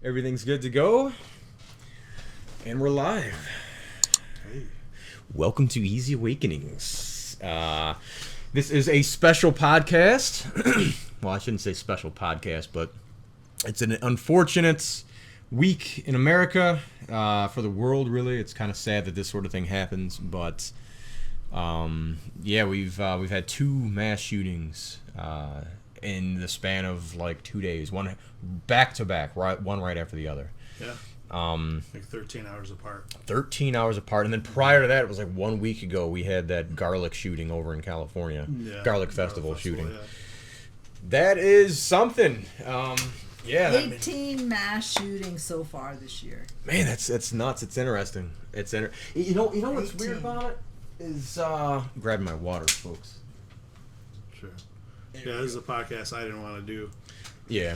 Everything's good to go. And we're live. Hey. Welcome to Easy Awakenings. This is a special podcast. Well, I shouldn't say special podcast, but it's an unfortunate week in America, for the world, really. It's kind of sad that this sort of thing happens, but we've had two mass shootings in the span of like 2 days, one back to back, one right after the other. Yeah. Like 13 hours apart. 13 hours apart, and then prior to that, it was like 1 week ago, we had that garlic shooting over in California. Yeah. Garlic Festival shooting. Yeah. That is something. 18 mass shootings so far this year. Man, that's nuts. It's interesting. You know what's 18. weird about it is grabbing my water, folks. Sure. Yeah, this is a podcast I didn't want to do. Yeah.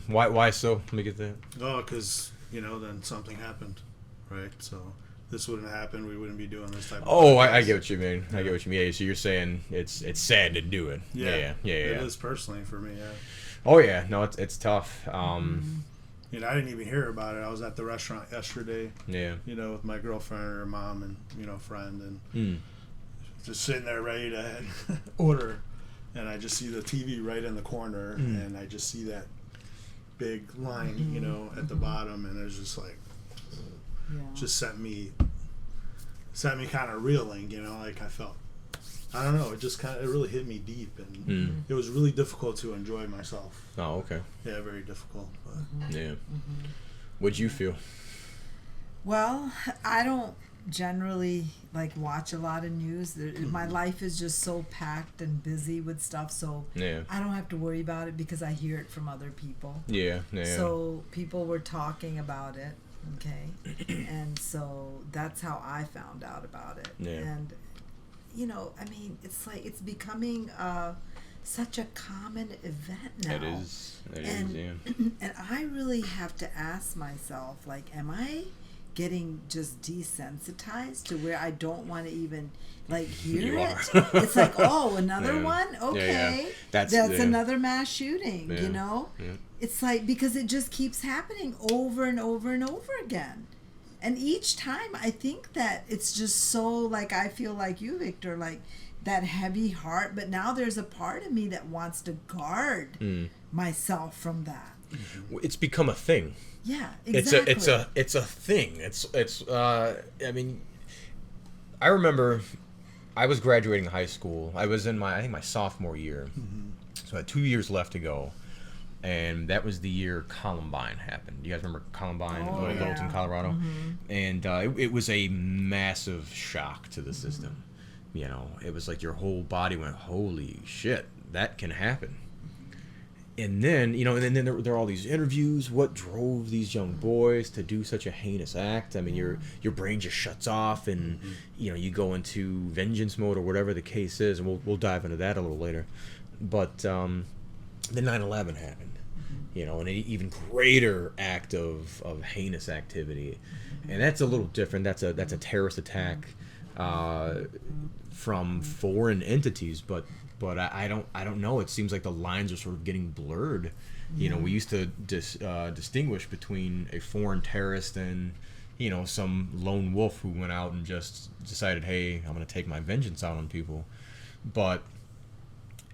Why so? Let me get that. Oh, because, then something happened, right? So this wouldn't happen. We wouldn't be doing this type of podcast. I get what you mean. I get what you mean. Yeah, so you're saying it's sad to do it. Yeah. It is personally for me, yeah. Oh, yeah. No, it's tough. I didn't even hear about it. I was at the restaurant yesterday. Yeah. With my girlfriend or her mom and, friend, and just sitting there ready to order. And I just see the TV right in the corner, and I just see that big line, at the bottom, and it's just like, just sent me kind of reeling, like I felt, I don't know, it really hit me deep, and it was really difficult to enjoy myself. Oh, okay. Yeah, very difficult. But. Yeah. What'd you feel? Well, I don't generally watch a lot of news. My life is just so packed and busy with stuff, so I don't have to worry about it because I hear it from other people. Yeah. So people were talking about it, okay, and so that's how I found out about it. Yeah. And it's like it's becoming such a common event now. It is, yeah. And I really have to ask myself, am I getting just desensitized to where I don't want to even hear You it? are. It's like, oh, another one? Okay. Yeah. That's another mass shooting, Yeah. It's like, because it just keeps happening over and over and over again. And each time I think that it's just so, I feel like you, Victor, that heavy heart, but now there's a part of me that wants to guard myself from that. It's become a thing. Yeah, exactly. It's a thing. I mean, I remember I was graduating high school. I was in my sophomore year. So I had 2 years left to go. And that was the year Columbine happened. You guys remember Columbine, Littleton, Colorado? And it was a massive shock to the system. It was like your whole body went, holy shit, that can happen. And then, and then there are all these interviews. What drove these young boys to do such a heinous act? I mean, your brain just shuts off, and you go into vengeance mode or whatever the case is, and we'll dive into that a little later. But then 9/11 happened, and an even greater act of heinous activity, and that's a little different. That's a terrorist attack from foreign entities, but I don't know. It seems like the lines are sort of getting blurred. We used to distinguish between a foreign terrorist and some lone wolf who went out and just decided, hey, I'm going to take my vengeance out on people. But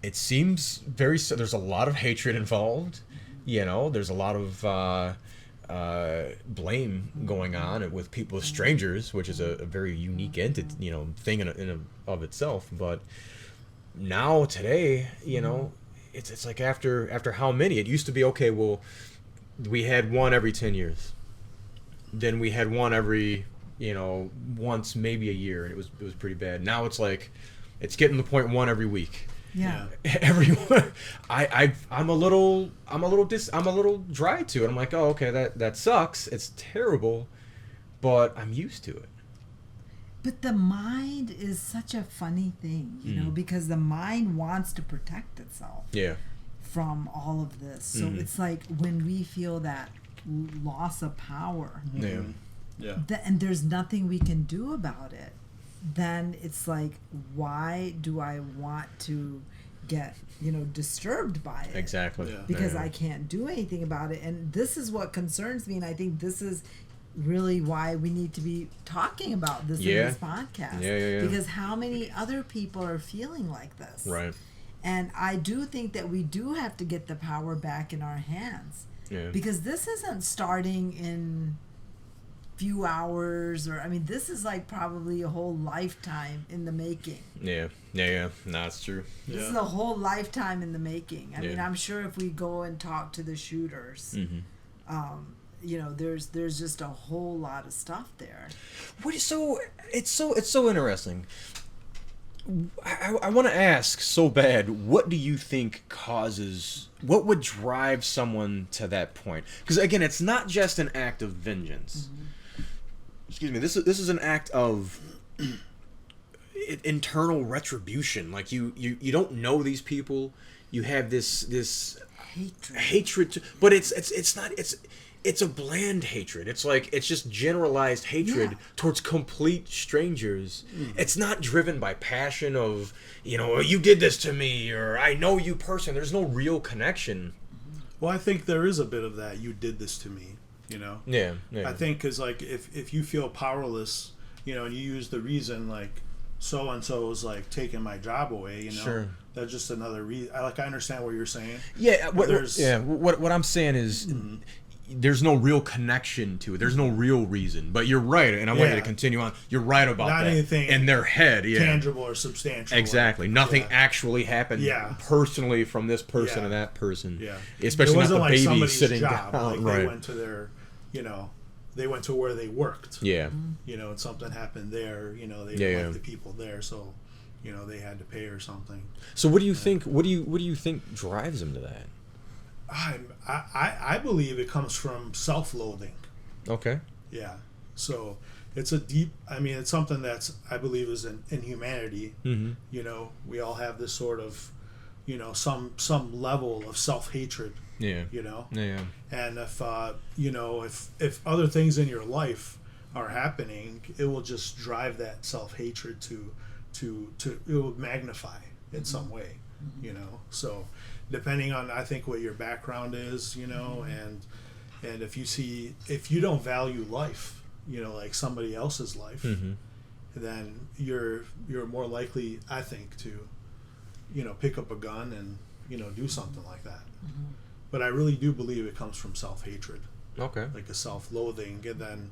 it seems there's a lot of hatred involved. There's a lot of blame going on with people, with strangers, which is a very unique entity, thing in of itself. But now today, it's like after how many? It used to be, okay, well, we had one every 10 years. Then we had one every, once, maybe a year, and it was pretty bad. Now it's like, it's getting to the point one every week. Yeah. Everyone, I'm a little dry to it. I'm like, oh, okay, that sucks. It's terrible, but I'm used to it. But the mind is such a funny thing, because the mind wants to protect itself from all of this. So it's like when we feel that loss of power, and there's nothing we can do about it, then it's like, why do I want to get, disturbed by it. Exactly. Yeah. Because Yeah. I can't do anything about it. And this is what concerns me. And I think this is really why we need to be talking about this in this podcast. Yeah. Because how many other people are feeling like this? Right. And I do think that we do have to get the power back in our hands. Yeah. Because this isn't starting in few hours, or this is like probably a whole lifetime in the making. Yeah. No, that's true. This Yeah. is a whole lifetime in the making. I mean, Yeah. I'm sure if we go and talk to the shooters, there's just a whole lot of stuff there. It's so interesting. I want to ask so bad, what do you think what would drive someone to that point? Because again, it's not just an act of vengeance. Excuse me. This is an act of internal retribution. Like you don't know these people. You have this hatred, but it's not. It's a bland hatred. It's just generalized hatred towards complete strangers. It's not driven by passion of, you did this to me, or I know you personally. There's no real connection. Well, I think there is a bit of that. You did this to me, Yeah. I think because like if you feel powerless, and you use the reason like so and so is like taking my job away, Sure. That's just another reason. I understand what you're saying. Yeah. There's- What I'm saying is. There's no real connection to it. There's no real reason. But you're right, and I want you to Yeah. continue on. You're right about Not that. anything in their head, Tangible or substantial. Exactly. Nothing Yeah. actually happened personally from this person Yeah. to that person. Yeah. Especially it not wasn't the like baby somebody's sitting job. down. Like Right. they went to their, they went to where they worked. Yeah. And something happened there. They didn't Yeah. like the people there, so they had to pay or something. So what do you think? What do you think drives him to that? I believe it comes from self-loathing. Okay. Yeah. So it's a deep. It's something that's I believe is in humanity. Mm-hmm. We all have this sort of, some level of self-hatred. Yeah. Yeah. And if other things in your life are happening, it will just drive that self-hatred to it will magnify in some way. So depending on I think what your background is, and if you don't value life, like somebody else's life, Mm-hmm. then you're more likely, I think, to pick up a gun and do something like that. But I really do believe it comes from self-hatred, Okay. like a self-loathing. And then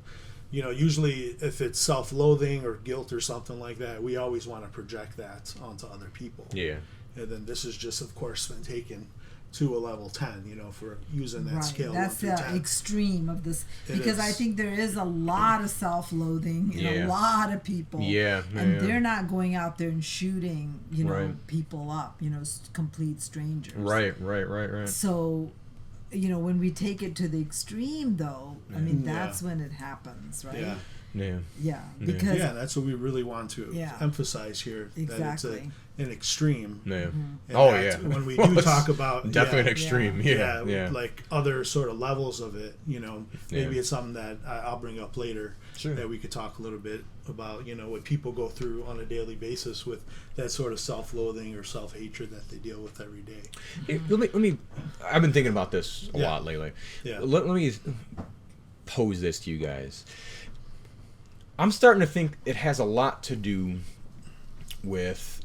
usually if it's self-loathing or guilt or something like that, we always want to project that onto other people. Yeah. And then this is just, of course, been taken to a level 10, for using that Right. scale. That's 1 the through 10. extreme of this. It Because I is. think there is a lot of self-loathing in Yeah. a lot of people. Yeah. And yeah. they're not going out there and shooting, Right. people up, complete strangers. Right. So, when we take it to the extreme, though, that's when it happens, right? Yeah. Yeah. Yeah, because Yeah, that's what we really want to Yeah. emphasize here. That Exactly. it's an extreme. Yeah. And Oh that yeah. When we Well, do it's talk about definitely an yeah, extreme. Yeah. like other sort of levels of it, maybe Yeah. it's something that I'll bring up later. Sure. That we could talk a little bit about, what people go through on a daily basis with that sort of self-loathing or self-hatred that they deal with every day. Hey, let me. I've been thinking about this a Yeah. lot lately. Yeah. Let me pose this to you guys. I'm starting to think it has a lot to do with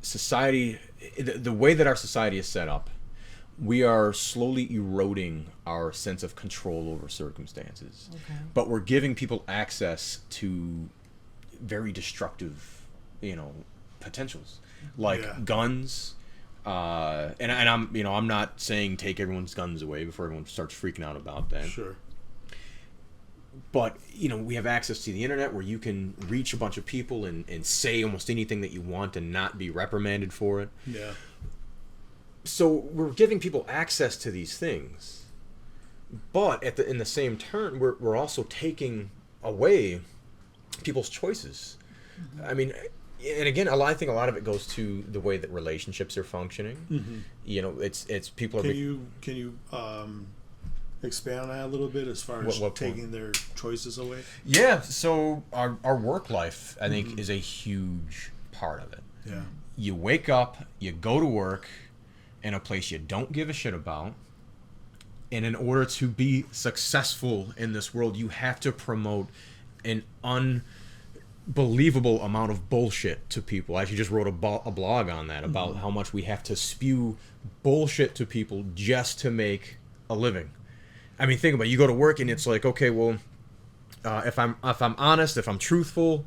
society, the way that our society is set up. We are slowly eroding our sense of control over circumstances, Okay. but we're giving people access to very destructive, potentials, like Yeah. guns. And I'm not saying take everyone's guns away before everyone starts freaking out about that. Sure. But we have access to the internet where you can reach a bunch of people and say almost anything that you want and not be reprimanded for it. Yeah. So we're giving people access to these things, but in the same turn, we're also taking away people's choices. I mean, and again, I think a lot of it goes to the way that relationships are functioning. Mm-hmm. It's people are. Can you expand on that a little bit as far as What taking their choices away? Yeah, so our work life, I think, is a huge part of it. Yeah. You wake up, you go to work in a place you don't give a shit about, and in order to be successful in this world, you have to promote an unbelievable amount of bullshit to people. I actually just wrote a blog on that about how much we have to spew bullshit to people just to make a living. I mean, think about it. You go to work and it's like, okay, well, if I'm honest, if I'm truthful,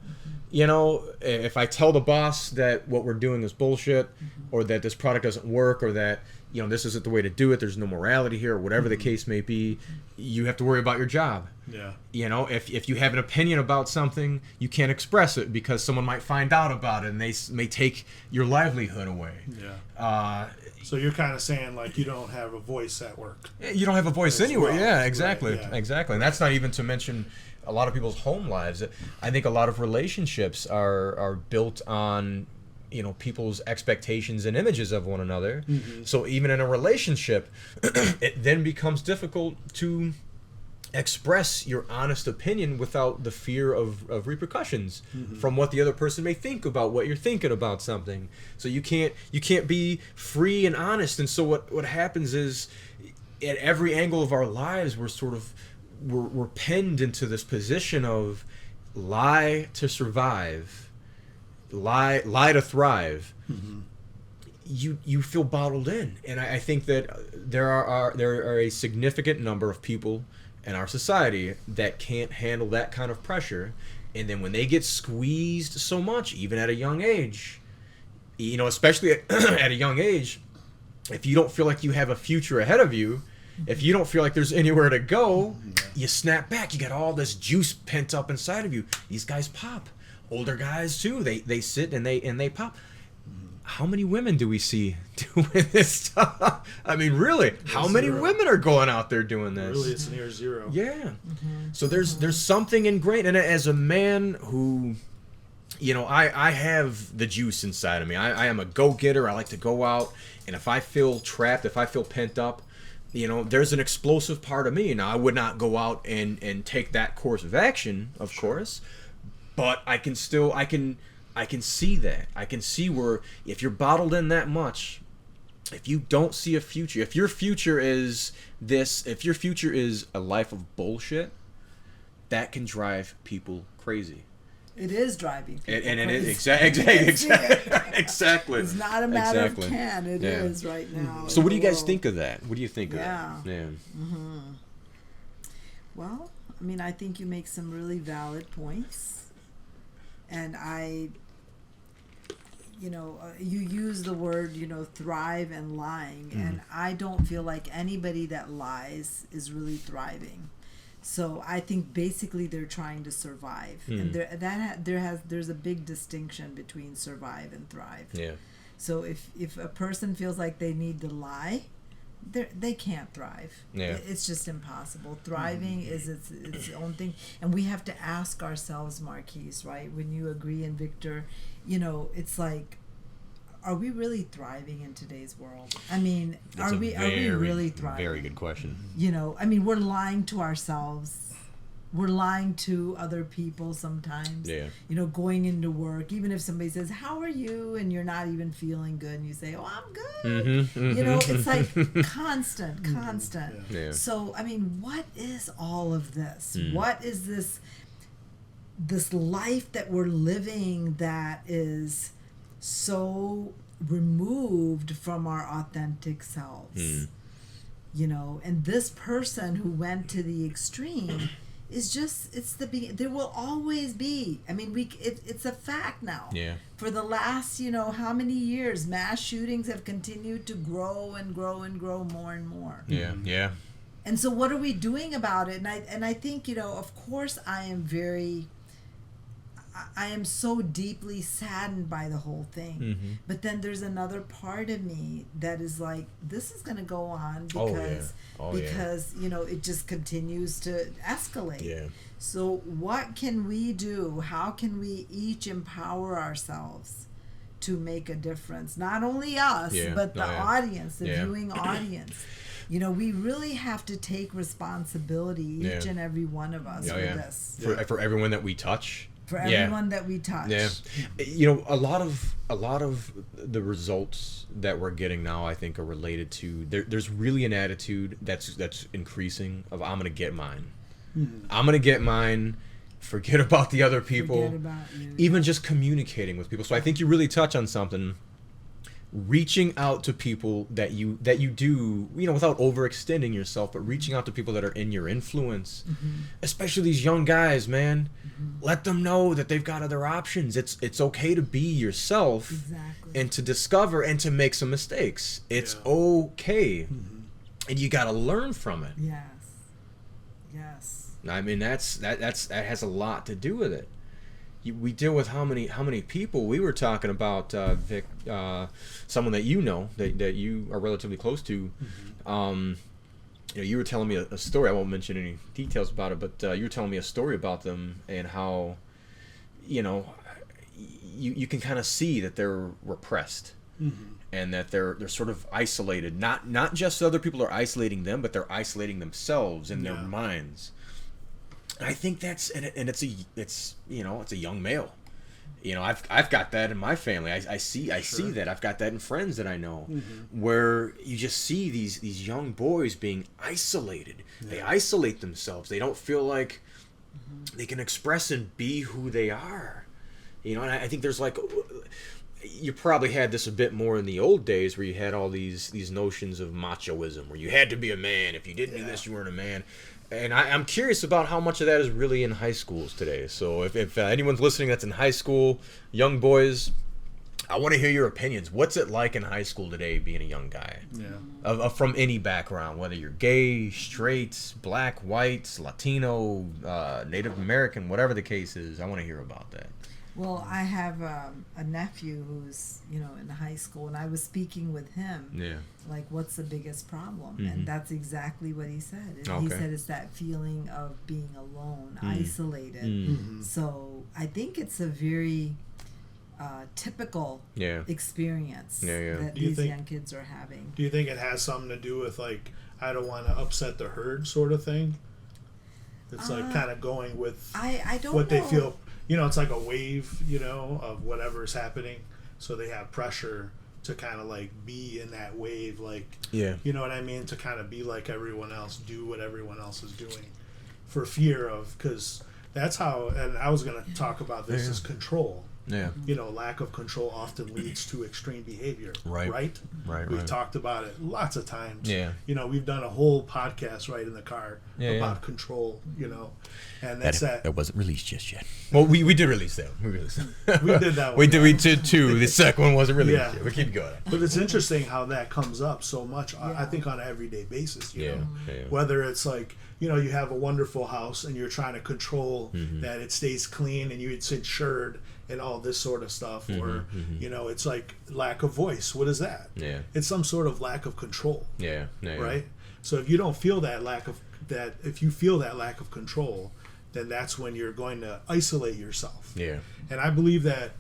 you know, if I tell the boss that what we're doing is bullshit, or that this product doesn't work, or that, you know, this isn't the way to do it, there's no morality here, or whatever the case may be, you have to worry about your job. Yeah. You know, if you have an opinion about something, you can't express it because someone might find out about it and they may take your livelihood away. Yeah. So you're kind of saying, like, you don't have a voice at work. You don't have a voice anywhere. well. Yeah, exactly. Right, yeah. Exactly. And that's not even to mention a lot of people's home lives. I think a lot of relationships are built on, you know, people's expectations and images of one another. So even in a relationship, it then becomes difficult to express your honest opinion without the fear of repercussions from what the other person may think about what you're thinking about something. So you can't be free and honest. And so what happens is, at every angle of our lives, we're pinned into this position of lie to survive, lie to thrive. You feel bottled in, and I think that there are a significant number of people in our society that can't handle that kind of pressure, and then when they get squeezed so much, even at a young age, you know, especially at a young age, if you don't feel like you have a future ahead of you, if you don't feel like there's anywhere to go, you snap back. You got all this juice pent up inside of you. These guys pop. Older guys too. They sit and they pop. How many women do we see doing this stuff? I mean, really, how many women are going out there doing this? Really, it's near zero. Yeah. So there's something ingrained, and as a man who, you know, I have the juice inside of me. I am a go-getter. I like to go out, and if I feel trapped, if I feel pent up, you know, there's an explosive part of me. Now, I would not go out and take that course of action, of course, but I can see that. I can see where if you're bottled in that much, if you don't see a future, if your future is a life of bullshit, that can drive people crazy. It is driving people And it is crazy. exactly. It's not a matter of can. It is right now. So what do you guys think of that? What do you think of Yeah. that? Yeah. Well, I mean, I think you make some really valid points, and you use the word, you know, thrive and lying, and I don't feel like anybody that lies is really thriving. So I think basically they're trying to survive, and there's a big distinction between survive and thrive. Yeah. So if a person feels like they need to lie, they can't thrive. Yeah. It's just impossible. Thriving is its own thing, and we have to ask ourselves, Marquise, right? When you agree, and Victor, you know, it's like, are we really thriving in today's world? I mean, are we really thriving? Very good question. You know, I mean, we're lying to ourselves. We're lying to other people sometimes. Yeah. You know, going into work, even if somebody says, "How are you?" and you're not even feeling good, and you say, "Oh, I'm good." You know, it's like constant. Yeah. So, I mean, what is all of this? What is this life that we're living that is so removed from our authentic selves? You know, and this person who went to the extreme is just, there will always be, I mean, it's a fact now. Yeah. For the last, you know, how many years, mass shootings have continued to grow and grow and grow more and more. Yeah. Yeah. And so what are we doing about it? And I think, you know, of course I am so deeply saddened by the whole thing. But then there's another part of me that is like, this is going to go on because you know, it just continues to escalate. Yeah. So what can we do? How can we each empower ourselves to make a difference? Not only us, but the audience, the viewing audience. You know, we really have to take responsibility, each and every one of us, for this. For everyone that we touch. for Yeah. everyone that we touch. Yeah, you know, a lot of the results that we're getting now, I think, are related to there's really an attitude that's increasing of I'm gonna get mine, I'm gonna get mine. Forget about the other people. Forget about you. Even just communicating with people. So I think you really touch on something. Reaching out to people that you do, you know, without overextending yourself, but reaching out to people that are in your influence, especially these young guys, man. Let them know that they've got other options. It's okay to be yourself, Exactly. and to discover and to make some mistakes. It's okay, and you got to learn from it. Yes. Yes. I mean, that has a lot to do with it. We deal with how many people. We were talking about Vic, someone that you know that you are relatively close to. You know, you were telling me a story. I won't mention any details about it, but you were telling me a story about them and how, you know, you can kind of see that they're repressed. And that they're sort of isolated. Not just other people are isolating them, but they're isolating themselves in their minds. I think that's and it's you know, it's a young male. You know, I've got that in my family. I see that. I've got that in friends that I know, where you just see these young boys being isolated. They isolate themselves. They don't feel like they can express and be who they are. You know, and I think there's like, you probably had this a bit more in the old days, where you had all these notions of machoism, where you had to be a man. If you didn't do this, you weren't a man. And I'm curious about how much of that is really in high schools today. So if anyone's listening that's in high school, young boys, I want to hear your opinions. What's it like in high school today being a young guy? Yeah. From any background, whether you're gay, straight, black, white, Latino, Native American, whatever the case is, I want to hear about that. Well, I have a nephew who's, you know, in high school, and I was speaking with him. Yeah. Like, what's the biggest problem? And that's exactly what he said. And he said it's that feeling of being alone, isolated. So I think it's a very typical experience that these young kids are having. Do you think it has something to do with, like, I don't want to upset the herd sort of thing? It's like kind of going with I don't what know. they feel. You know, it's like a wave, you know, of whatever's happening. So they have pressure to kind of like be in that wave, like, you know what I mean? To kind of be like everyone else, do what everyone else is doing, for fear of, because that's how, and I was going to talk about this, is control. Yeah. You know, lack of control often leads to extreme behavior. Right. We've talked about it lots of times. Yeah. You know, we've done a whole podcast right in the car about control, you know. And that's that wasn't released just yet. Well, we did release that. We did that one. We did two. The second one wasn't released yet. We keep going. But it's interesting how that comes up so much, I think, on an everyday basis, you know. Whether it's like, you know, you have a wonderful house and you're trying to control that it stays clean and it's insured and all this sort of stuff, or you know, it's like lack of voice. What is that? Yeah, it's some sort of lack of control. Right. So if you don't feel if you feel that lack of control, then that's when you're going to isolate yourself. Yeah. And I believe that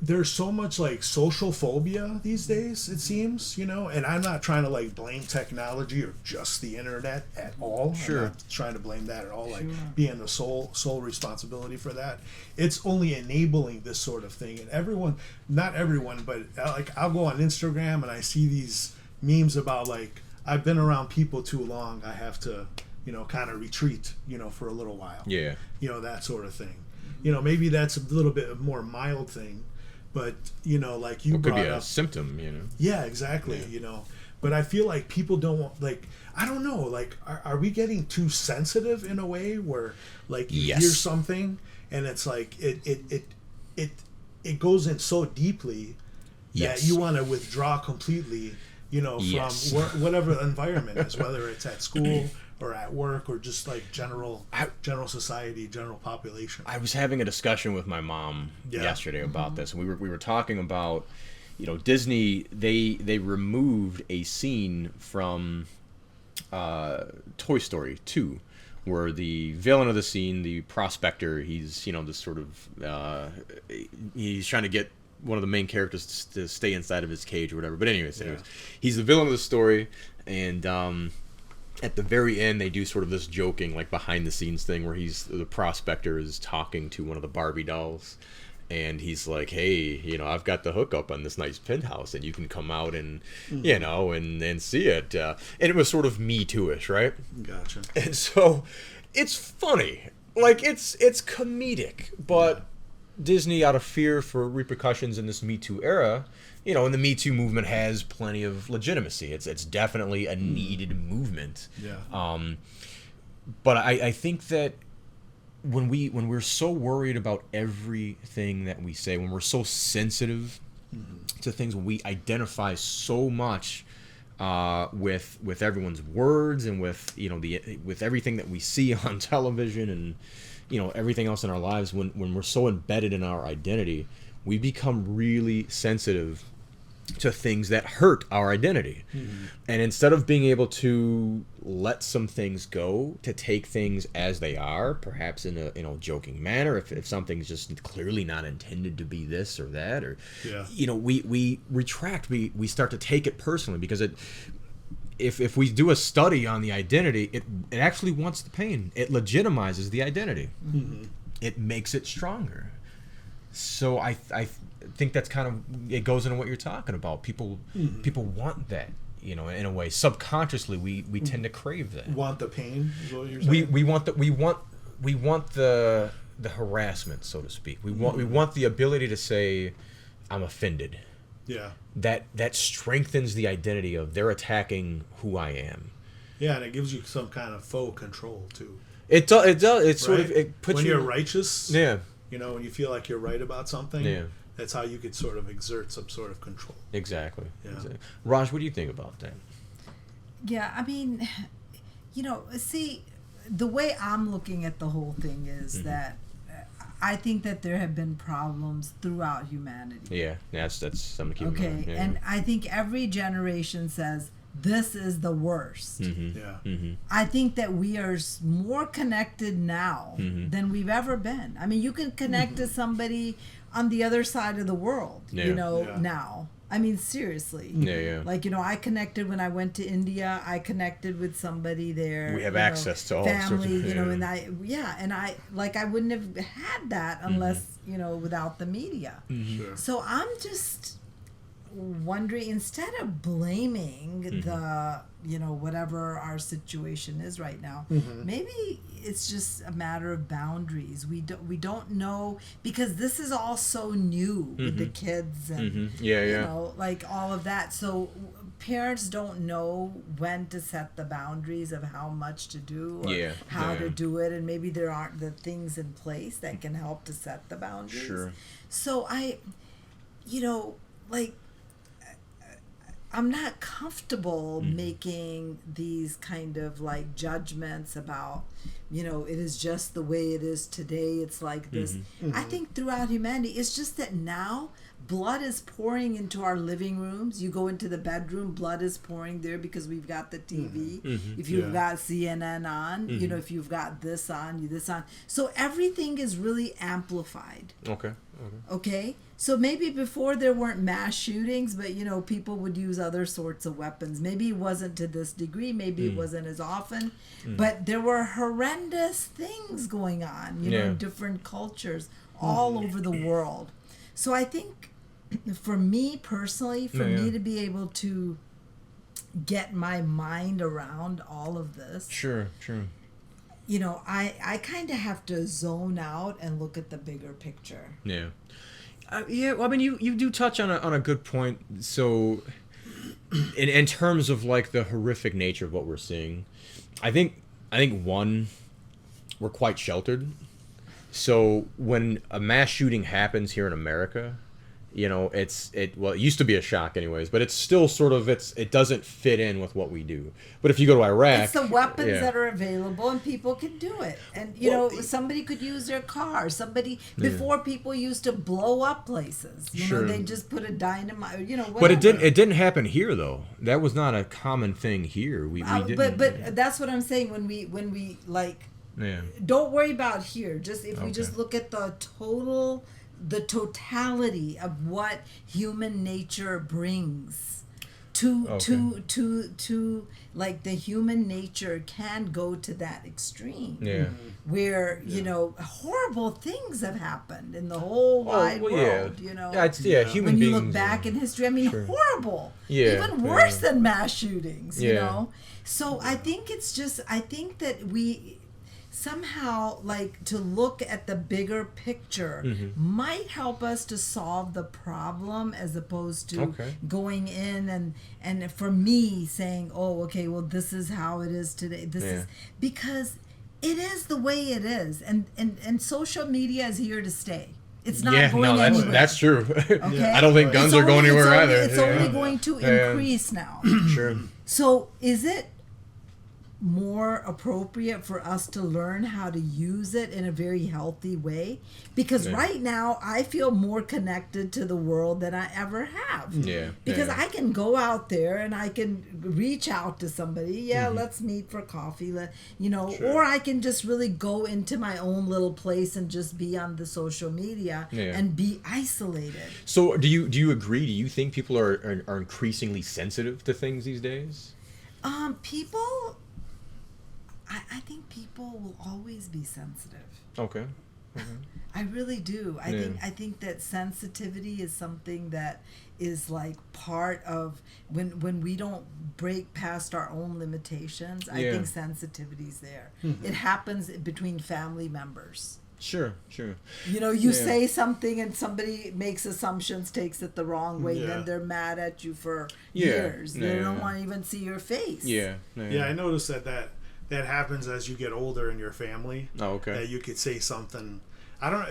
there's so much like social phobia these days, it seems, you know, and I'm not trying to like blame technology or just the internet at all. Sure. I'm not trying to blame that at all, like being the sole responsibility for that. It's only enabling this sort of thing. And everyone, not everyone, but like I'll go on Instagram and I see these memes about like, I've been around people too long, I have to, you know, kind of retreat, you know, for a little while. Yeah. You know, that sort of thing. You know, maybe that's a little bit of more mild thing. But, you know, like you brought up... It could be a symptom, you know? Yeah, exactly, you know. But I feel like people don't want... Like, I don't know. Like, are we getting too sensitive in a way where, like, you hear something and it's like it goes in so deeply that you want to withdraw completely, you know, from whatever the environment is, whether it's at school or at work or just like general society, general population. I was having a discussion with my mom yesterday about this, and we were talking about, you know, Disney. They removed a scene from Toy Story 2, where the villain of the scene, the prospector, he's, you know, this sort of he's trying to get one of the main characters to stay inside of his cage or whatever. But anyways, he's the villain of the story, and at the very end they do sort of this joking like behind the scenes thing where the prospector is talking to one of the Barbie dolls, and he's like, hey, I've got the hookup on this nice penthouse and you can come out and and see it, and it was sort of Me Too-ish, right? Gotcha. And so it's funny, like it's comedic, but Disney, out of fear for repercussions in this Me Too era, and the Me Too movement has plenty of legitimacy. It's definitely a needed movement. Yeah. But I think that when we're so worried about everything that we say, when we're so sensitive to things, when we identify so much with everyone's words and with with everything that we see on television and everything else in our lives, when we're so embedded in our identity, we become really sensitive to things that hurt our identity. And instead of being able to let some things go, to take things as they are, perhaps in a joking manner, if something's just clearly not intended to be this or that, or we retract, we start to take it personally, because if we do a study on the identity, it actually wants the pain. It legitimizes the identity. It makes it stronger. So I think that's kind of, it goes into what you're talking about. People want that, in a way. Subconsciously, we tend to crave that. Want the pain is what you're saying? We want the harassment, so to speak. We want the ability to say, I'm offended. Yeah. That strengthens the identity of they're attacking who I am. Yeah, and it gives you some kind of faux control too. It does. It's right? sort of, it puts when you, you're righteous. Yeah. When you feel like you're right about something. Yeah. That's how you could sort of exert some sort of control. Exactly. Yeah. Exactly. Raj, what do you think about that? Yeah, I mean, see, the way I'm looking at the whole thing is that I think that there have been problems throughout humanity. Yeah, that's something to keep in mind. Okay, Yeah. and I think every generation says this is the worst. Yeah. I think that we are more connected now than we've ever been. I mean, you can connect to somebody on the other side of the world, now. I mean, seriously. Yeah. Like, I connected when I went to India. I connected with somebody there. We have access to all sorts of family, and I wouldn't have had that unless, without the media. Sure. So I'm just wondering, instead of blaming the whatever our situation is right now, maybe it's just a matter of boundaries. We don't know, because this is all so new with the kids and like all of that. So parents don't know when to set the boundaries of how much to do or how to do it, and maybe there aren't the things in place that can help to set the boundaries. Sure. So I'm not comfortable making these kind of like judgments about, it is just the way it is today. It's like this. I think throughout humanity, it's just that now blood is pouring into our living rooms. You go into the bedroom, blood is pouring there because we've got the TV. If you've got CNN on, if you've got this on, So everything is really amplified. Okay? So maybe before there weren't mass shootings, but people would use other sorts of weapons. Maybe it wasn't to this degree, maybe it wasn't as often, but there were horrendous things going on, in different cultures all over the world. So I think for me personally, me to be able to get my mind around all of this. Sure. I kind of have to zone out and look at the bigger picture. Yeah. Well, I mean, you do touch on a good point. So, in terms of like the horrific nature of what we're seeing, I think one, we're quite sheltered. So when a mass shooting happens here in America, it used to be a shock anyways, but it's still sort of, it doesn't fit in with what we do. But if you go to Iraq, it's the weapons that are available and people can do it. And somebody could use their car. Before people used to blow up places. They just put a dynamite, whatever. But it didn't happen here though. That was not a common thing here. We didn't. But that's what I'm saying when we like. Yeah. Don't worry about here. Just if we just look at the totality of what human nature brings to like the human nature can go to that extreme. Yeah. Where, you know, horrible things have happened in the whole wide world, you know. Yeah, human when beings. you look back in history, I mean, Sure. horrible. Yeah, Even worse yeah. than mass shootings, you Yeah. know. So I think I think that we somehow, like, to look at the bigger picture Mm-hmm. might help us to solve the problem, as opposed to Okay. going in and for me saying, oh, okay, well, this is how it is today. This Yeah. is because it is the way it is, and social media is here to stay. It's not Yeah, going no, anywhere. that's true. Okay? I don't think guns are going anywhere either. It's Yeah. only going to Yeah. increase now. Sure. So is it more appropriate for us to learn how to use it in a very healthy way? Because Yeah. right now I feel more connected to the world than I ever have. Yeah. Because yeah. I can go out there and I can reach out to somebody. Yeah, Mm-hmm. let's meet for coffee. Or I can just really go into my own little place and just be on the social media Yeah. and be isolated. So do you agree? Do you think people are increasingly sensitive to things these days? People, I think people will always be sensitive. Okay. I really do. Yeah. I think that sensitivity is something that is like part of when we don't break past our own limitations. I Yeah. think sensitivity's there. It happens between family members. Sure. You know, you Yeah. say something and somebody makes assumptions, takes it the wrong way, Yeah. then they're mad at you for Yeah. years. They Yeah. don't want to even see your face. Yeah. Yeah, I noticed that happens as you get older in your family. Oh, okay. That you could say something. I don't.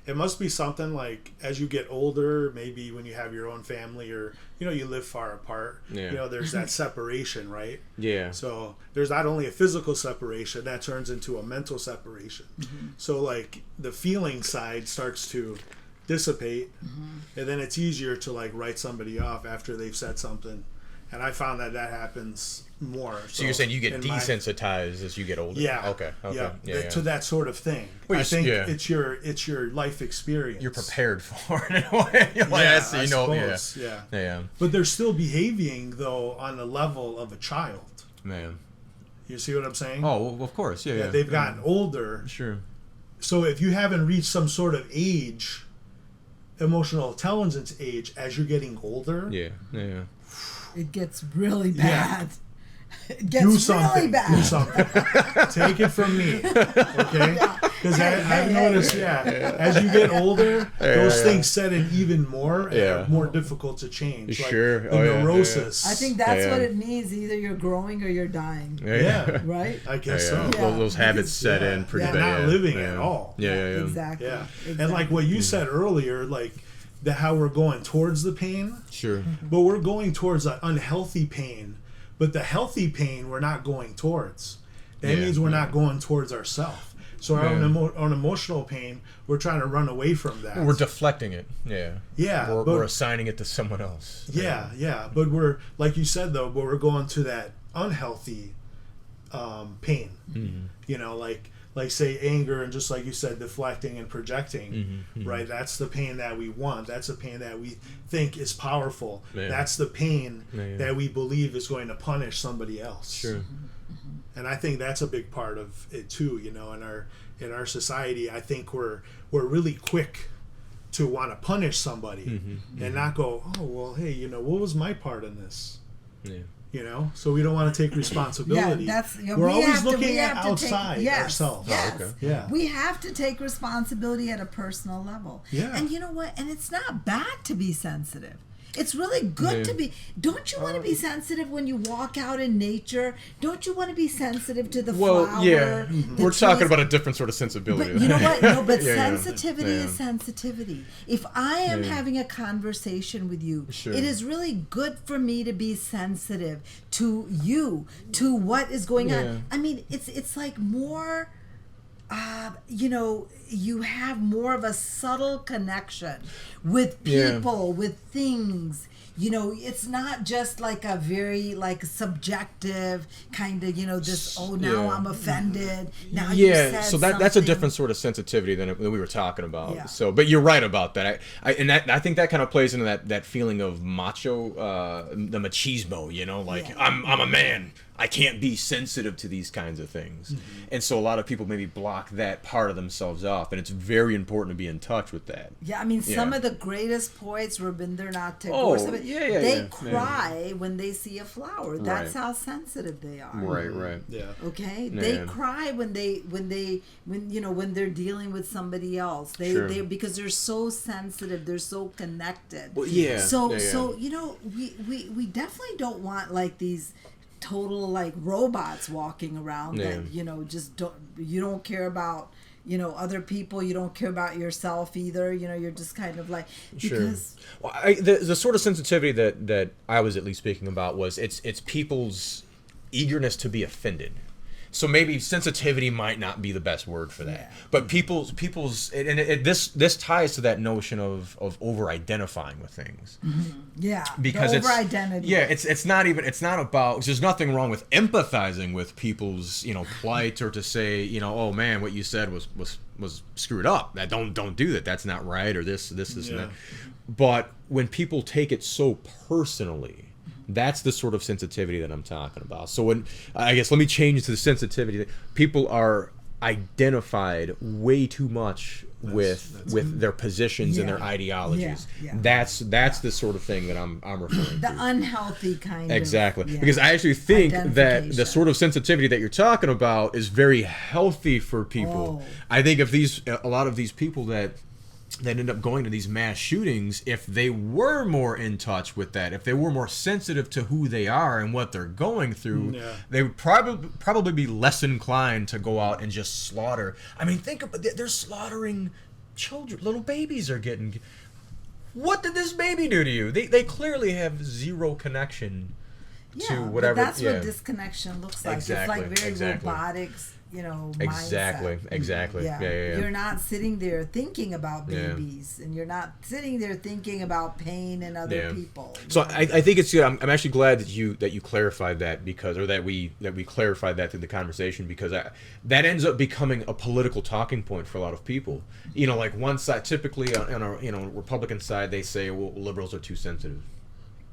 It must be something like as you get older, maybe when you have your own family, or you live far apart. Yeah. There's that separation, right? Yeah. So there's not only a physical separation that turns into a mental separation. So like the feeling side starts to dissipate, and then it's easier to like write somebody off after they've said something. And I found that happens more. So you're saying you get in desensitized as you get older? Yeah. Okay. Yeah. To that sort of thing. Well, I think yeah. it's your life experience. You're prepared for it in a way. Yeah, So I yeah. suppose. Yeah. But they're still behaving though on the level of a child. Man. You see what I'm saying? Oh, well, of course. Yeah. They've gotten older. Sure. So if you haven't reached some sort of age, emotional intelligence age, as you're getting older, Yeah. It gets really Yeah. bad. It gets do something. really bad. Do something. Take it from me, okay? Because I've noticed, as you get older, those things set in even more and are more difficult to change. Sure. Like the neurosis. I think that's Yeah. what it needs. Either you're growing or you're dying. Yeah. Right? I guess Yeah. so. Yeah. Those habits set in pretty Yeah, bad. not living Yeah. at all. Yeah. Exactly. Yeah. Exactly. And like what you said earlier, like how we're going towards the pain, Sure. but we're going towards an unhealthy pain. But the healthy pain we're not going towards. That Yeah, means we're yeah. not going towards ourselves. So our Yeah. own emotional pain, we're trying to run away from that. We're deflecting it. Yeah. Yeah, We're, but- we're assigning it to someone else. Yeah. But we're, like you said though, but we're going to that unhealthy pain. Mm-hmm. Like say anger, and just like you said, deflecting and projecting, Mm-hmm. right? That's the pain that we want. That's the pain that we think is powerful. Yeah. That's the pain Yeah. that we believe is going to punish somebody else. Sure. And I think that's a big part of it too. In our society, I think we're really quick to want to punish somebody Mm-hmm. and not go, oh well, hey, what was my part in this? Yeah. So we don't want to take responsibility. We're always looking at outside ourselves. Yes. Oh, okay. Yeah. We have to take responsibility at a personal level. Yeah. And you know what? And it's not bad to be sensitive. It's really good Yeah. to be. Don't you want to be sensitive when you walk out in nature? Don't you want to be sensitive to the flower? the We're talking trees? about a different sort of sensibility. But you know what? No, but Yeah, yeah. sensitivity is sensitivity. If I am Yeah. having a conversation with you, Sure. it is really good for me to be sensitive to you, to what is going Yeah. on. I mean, it's like more. You have more of a subtle connection with Yeah. people, with things. you know, it's not just like a very like subjective kind of, you know, this, oh, now Yeah. I'm offended. Now you Yeah, said so that's a something. different sort of sensitivity than we were talking about. Yeah. So, but you're right about that. I think that kind of plays into that feeling of macho, the machismo. You know, like Yeah. I'm a man. I can't be sensitive to these kinds of things, and so a lot of people maybe block that part of themselves off, and it's very important to be in touch with that. Yeah, I mean, some Yeah. of the greatest poets, Rabindranath Tagore, Oh, some of- yeah, they yeah. cry when they see a flower. That's Right. how sensitive they are. Right. Yeah. Okay, Yeah. they cry when you know, when they're dealing with somebody else. Sure. They because they're so sensitive, they're so connected. Well, yeah. So yeah, yeah. so you know, we definitely don't want like these total like robots walking around Yeah. that, you know, just don't care about, you know, other people, you don't care about yourself either, you know, you're just kind of like, because Well, the sort of sensitivity that I was at least speaking about was it's people's eagerness to be offended. So maybe sensitivity might not be the best word for that, Yeah. but people's this ties to that notion of over identifying with things. yeah, Because the it's over identity. yeah, it's not about. There's nothing wrong with empathizing with people's plight, or to say oh man, what you said was screwed up. That don't do that. That's not right, or this and that. Yeah. But when people take it so personally, that's the sort of sensitivity that I'm talking about. So when I guess let me change to the sensitivity that people are identified way too much with their positions and their Yeah. ideologies. Yeah. That's the sort of thing that I'm referring The to. unhealthy kind Exactly. of. Yeah. Because I actually think that Identification. the sort of sensitivity that you're talking about is very healthy for people. Oh. I think if a lot of these people that end up going to these mass shootings, if they were more in touch with that, if they were more sensitive to who they are and what they're going through, Yeah. they would probably be less inclined to go out and just slaughter. I mean, think about they're slaughtering children, little babies are getting. What did this baby do to you? They clearly have zero connection Yeah, to but whatever. that's yeah. what disconnection looks like. Exactly, It's like very exactly. robotics, you know, Exactly, mindset. exactly. Yeah. You're not sitting there thinking about Yeah. babies, and you're not sitting there thinking about pain and other Yeah. people. So you know? I think it's good. I'm actually glad that you clarified that, because, or that we clarified that through the conversation, because that ends up becoming a political talking point for a lot of people. Like one side, typically on a Republican side, they say, well, liberals are too sensitive.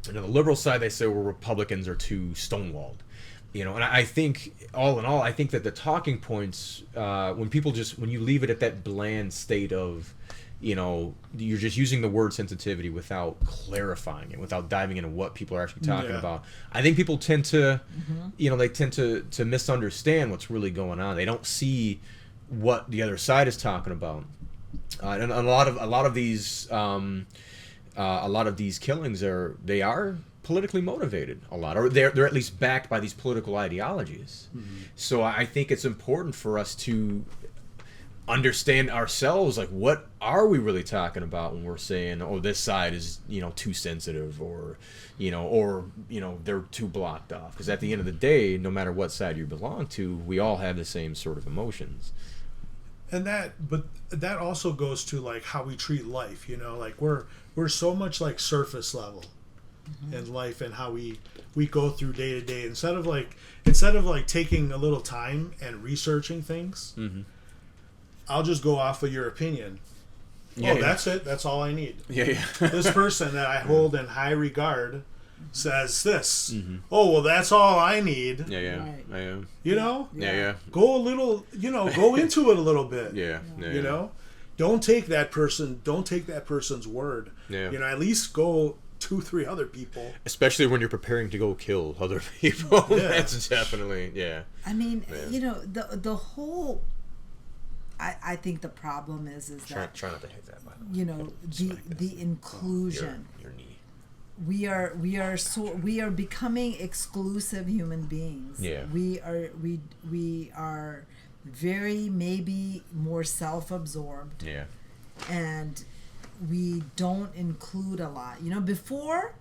And on the liberal side, they say, well, Republicans are too stonewalled. And I think, all in all, I think that the talking points, when you leave it at that bland state of, you're just using the word sensitivity without clarifying it, without diving into what people are actually talking Yeah. about. I think people tend to, they tend to misunderstand what's really going on. They don't see what the other side is talking about. And a lot of these killings are politically motivated, or they're at least backed by these political ideologies. So I think it's important for us to understand ourselves, like, what are we really talking about when we're saying, oh, this side is too sensitive, or they're too blocked off. Because at the end of the day, no matter what side you belong to, we all have the same sort of emotions. And that also goes to like how we treat life, like we're so much like surface level in life, and how we go through day to day, instead of like taking a little time and researching things. I'll just go off of your opinion. Yeah. That's it, that's all I need. Yeah. This person that I hold in high regard says this. Oh, well, that's all I need. Yeah. Right. I am. Yeah. Go a little, go into it a little bit. Yeah. Don't take that person's word. Yeah. At least go 2-3 other people. Especially when you're preparing to go kill other people. Yeah. That's definitely, yeah. I mean, Yeah. the whole. I think the problem is that Try not to hit that, by the way. the inclusion. Your knee. We are becoming exclusive human beings. Yeah. We are very maybe more self-absorbed, Yeah. and we don't include a lot. Before,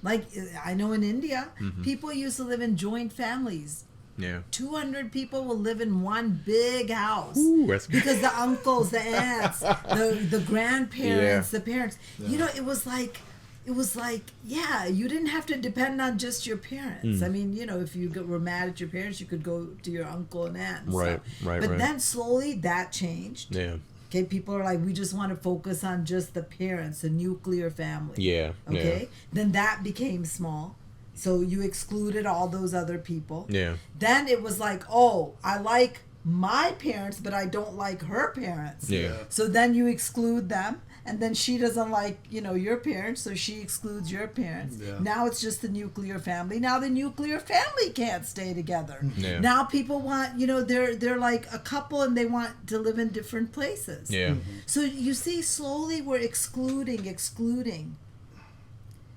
like I know in India, people used to live in joint families. Yeah. 200 people will live in one big house. Ooh, that's good. Because the uncles, the aunts, the grandparents, Yeah. the parents. It was like it was like, yeah, you didn't have to depend on just your parents. I mean, you know, if you were mad at your parents, you could go to your uncle and aunt and Right, stuff. right, But right. then slowly that changed. Yeah. Okay, people are like, we just want to focus on just the parents, the nuclear family. Yeah. Okay, then that became small. So you excluded all those other people. Yeah. Then it was like, oh, I like my parents, but I don't like her parents. Yeah. So then you exclude them, and then she doesn't like, you know, your parents, so she excludes your parents. Yeah. Now it's just the nuclear family. Now the nuclear family can't stay together. Yeah. Now people want, you know, they're like a couple and they want to live in different places. Yeah. So you see, slowly we're excluding.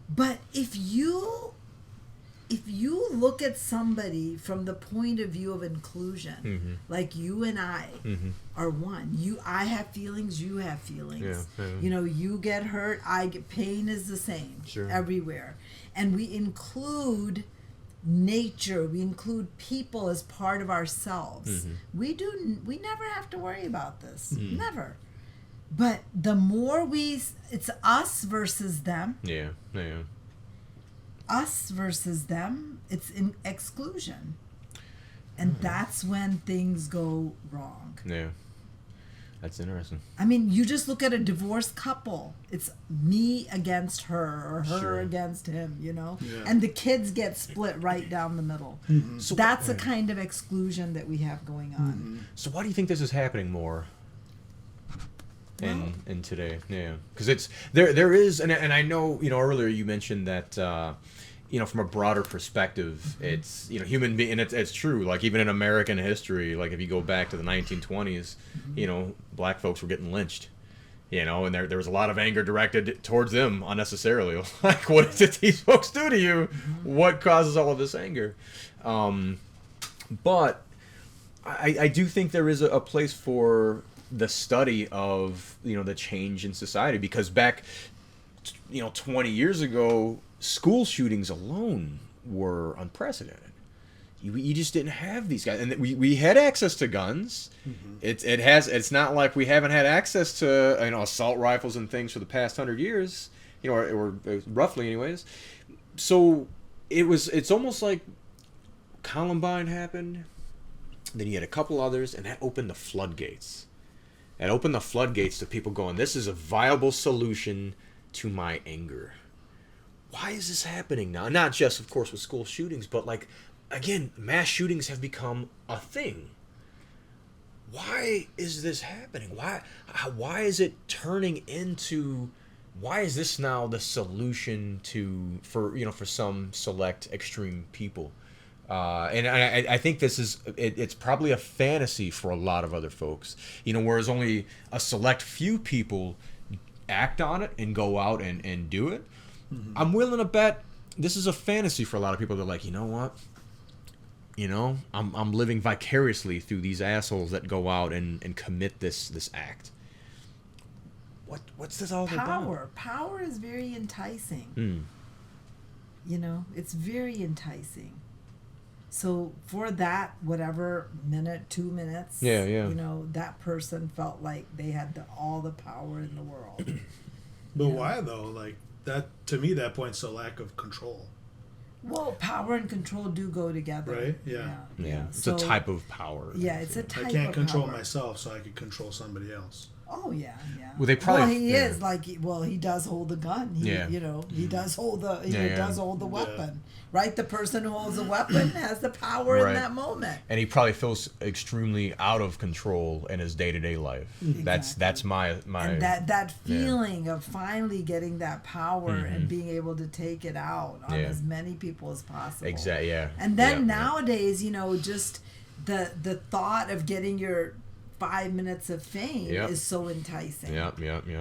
But if you look at somebody from the point of view of inclusion, like you and I are one. I have feelings, you have feelings. Yeah, yeah. You know, you get hurt, I get pain is the same Sure. everywhere. And we include nature, we include people as part of ourselves. We never have to worry about this. Never. But the more it's us versus them. Yeah. Yeah. Us versus them, it's in exclusion. And that's when things go wrong. Yeah. That's interesting. I mean, you just look at a divorced couple. It's me against her or her Sure. against him, you know? Yeah. And the kids get split right down the middle. So That's a kind of exclusion that we have going on. So why do you think this is happening more in today? Yeah, because it's there is, and I know, you know, earlier you mentioned that you know, from a broader perspective, it's, you know, human being, and it's true. Like even in American history, like if you go back to the 1920s, you know, black folks were getting lynched. You know, and there was a lot of anger directed towards them unnecessarily. Like, what did these folks do to you? What causes all of this anger? But I do think there is a place for the study of, you know, the change in society, because back, you know, 20 years ago, school shootings alone were unprecedented. You just didn't have these guys, and we had access to guns. It's not like we haven't had access to, you know, assault rifles and things for the past 100 years, you know, or roughly anyways. So it's almost like Columbine happened, then you had a couple others, and that opened the floodgates. It opened the floodgates to people going, this is a viable solution to my anger. Why is this happening now? Not just, of course, with school shootings, but like, again, mass shootings have become a thing. Why is this happening? Why is it turning into, why is this now the solution for some select extreme people? And I think this is, it's probably a fantasy for a lot of other folks, you know, whereas only a select few people act on it and go out and do it. I'm willing to bet this is a fantasy for a lot of people. They're like, you know what? You know, I'm living vicariously through these assholes that go out and commit this act. What's this all about? Power is very enticing. You know, it's very enticing. So for that, whatever minute, 2 minutes, Yeah. you know, that person felt like they had all the power in the world. But why though? Like that, to me, that points to a lack of control. Well, power and control do go together. Right, yeah. Yeah, it's So, a type of power. Yeah, it's a type I of can't control power. myself, so I can control somebody else. Oh yeah. Well, they probably- Well, he yeah. is like. Well, he does hold the gun. He, Yeah. You know, he does hold the. He Yeah. does hold the Yeah. weapon. Right. The person who holds the weapon has the power Right. in that moment. And he probably feels extremely out of control in his day-to-day life. That's my And that yeah. feeling of finally getting that power and being able to take it out on Yeah. as many people as possible. exact yeah. And then Yeah, nowadays, you know, just the thought of getting your 5 minutes of fame Yep. is so enticing. Yep. Right? You're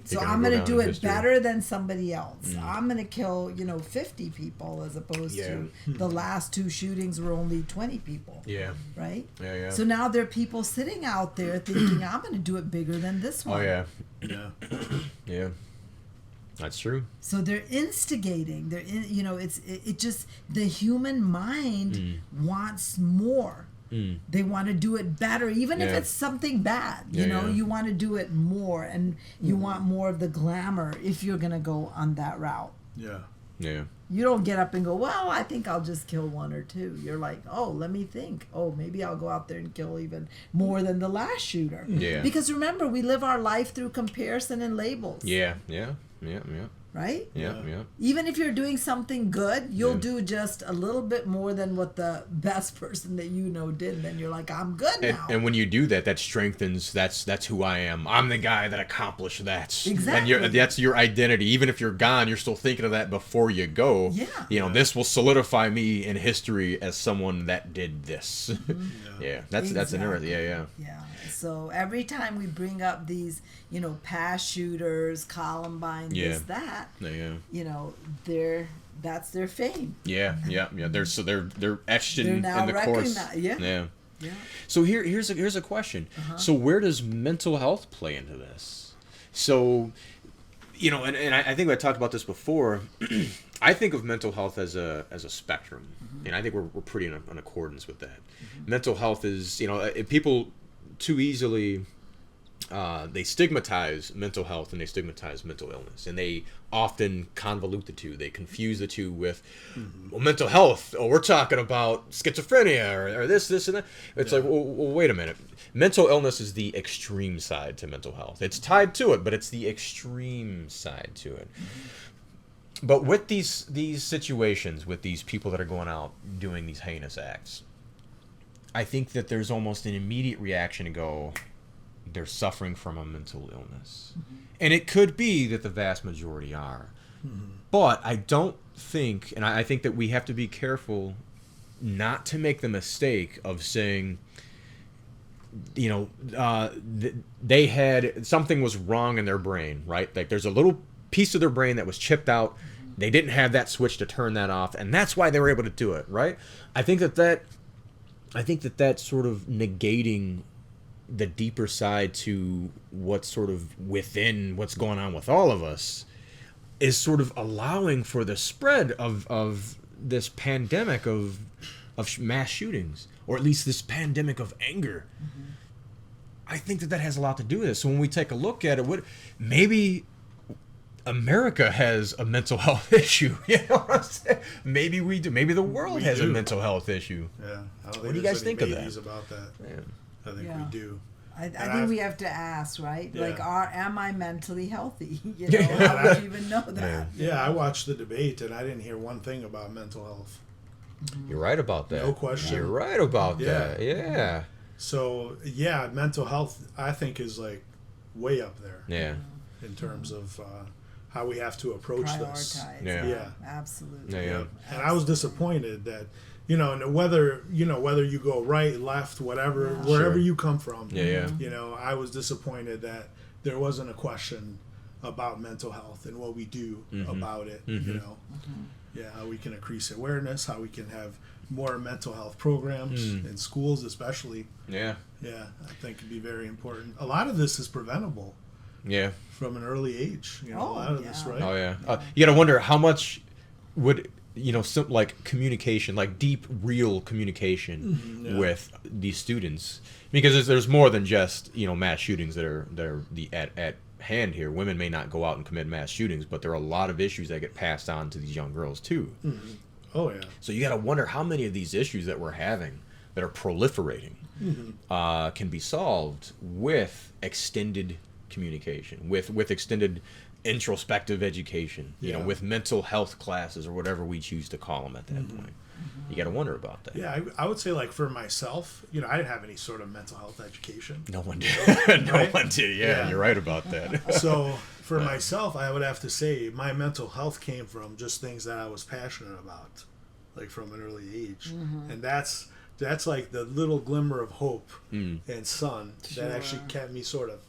So gonna I'm go going to down do in it history. better than somebody else. I'm going to kill, 50 people as opposed Yeah. to the last 2 shootings were only 20 people. Yeah. Right? Yeah. So now there are people sitting out there thinking, I'm going to do it bigger than this Oh one. yeah. Yeah. Yeah. That's true. So they're instigating. It just the human mind wants more. They want to do it better, even if Yeah. it's something bad. Yeah, You know, yeah. you want to do it more, and you want more of the glamour if you're gonna go on that route. Yeah. Yeah. You don't get up and go, well, I think I'll just kill one or two. You're like, oh, let me think. Oh, maybe I'll go out there and kill even more than the last shooter. Yeah. Because remember, we live our life through comparison and labels. Yeah. Yeah. Yeah. Yeah. Right? Yeah. Yeah. Even if you're doing something good, you'll Yeah. do just a little bit more than what the best person that you know did. Then you're like, I'm good now. And when you do that, that strengthens. That's who I am. I'm the guy that accomplished that. Exactly. And that's your identity. Even if you're gone, you're still thinking of that before you go. Yeah. You know, this will solidify me in history as someone that did this. Yeah. That's an Exactly. interesting. Yeah. Yeah. Yeah. So every time we bring up these, past shooters, Columbine, this, Yeah. that, Yeah. that's their fame. Yeah. Yeah. Yeah. They're etched They're in now the course. recognized. Yeah. Yeah. Yeah. So here's a question. So where does mental health play into this? So, and I think I talked about this before. I think of mental health as a spectrum, and I think we're pretty in accordance with that. Mental health is, if people too easily they stigmatize mental health and they stigmatize mental illness, and they often convolute the two. They confuse the two with well, mental health. Oh, we're talking about schizophrenia or this, and that. It's like, well, wait a minute. Mental illness is the extreme side to mental health. It's tied to it, but it's the extreme side to it. But with these situations, with these people that are going out doing these heinous acts, I think that there's almost an immediate reaction to go, they're suffering from a mental illness. And it could be that the vast majority are. But I don't think, and I think that we have to be careful not to make the mistake of saying, they had, something was wrong in their brain, right? Like there's a little piece of their brain that was chipped out. They didn't have that switch to turn that off, and that's why they were able to do it, right? I think that sort of negating the deeper side to what's sort of within what's going on with all of us is sort of allowing for the spread of this pandemic of mass shootings, or at least this pandemic of anger. I think that has a lot to do with it. So when we take a look at it, maybe America has a mental health issue. You know what I'm saying? Maybe we do. Maybe the world has a mental health issue. Yeah. I don't think What do you guys there's any think of that? maybes about that. Yeah. I think Yeah. we do. I think we have to ask, right? Yeah. Like, am I mentally healthy? Yeah. How would you even know that? Yeah, I watched the debate and I didn't hear one thing about mental health. You're right about that. No question. You're right about Yeah. that. Yeah. So yeah, mental health I think is like way up there Yeah. in terms of how we have to approach this. Prioritize. Yeah. Yeah. Absolutely. Yeah. And I was disappointed that and whether you go right, left, whatever, Yeah. wherever Sure. you come from. Yeah. Yeah. I was disappointed that there wasn't a question about mental health and what we do about it. Yeah, how we can increase awareness, how we can have more mental health programs in schools, especially. Yeah. Yeah, I think it'd be very important. A lot of this is preventable Yeah. from an early age. A lot of this, yeah. right? Oh yeah. You gotta wonder how much would some like communication, like deep, real communication Yeah. with these students, because there's more than just mass shootings that are at hand here. Women may not go out and commit mass shootings, but there are a lot of issues that get passed on to these young girls too. Oh yeah. So you got to wonder how many of these issues that we're having that are proliferating can be solved with extended communication, with extended introspective education, Yeah. with mental health classes or whatever we choose to call them at that point. You got to wonder about that. Yeah, I would say like for myself, I didn't have any sort of mental health education. No one did. No Right? one did. Yeah, Yeah. you're right about that. So for myself, I would have to say my mental health came from just things that I was passionate about, like from an early age, and that's like the little glimmer of hope and sun that actually Sure. kept me sort of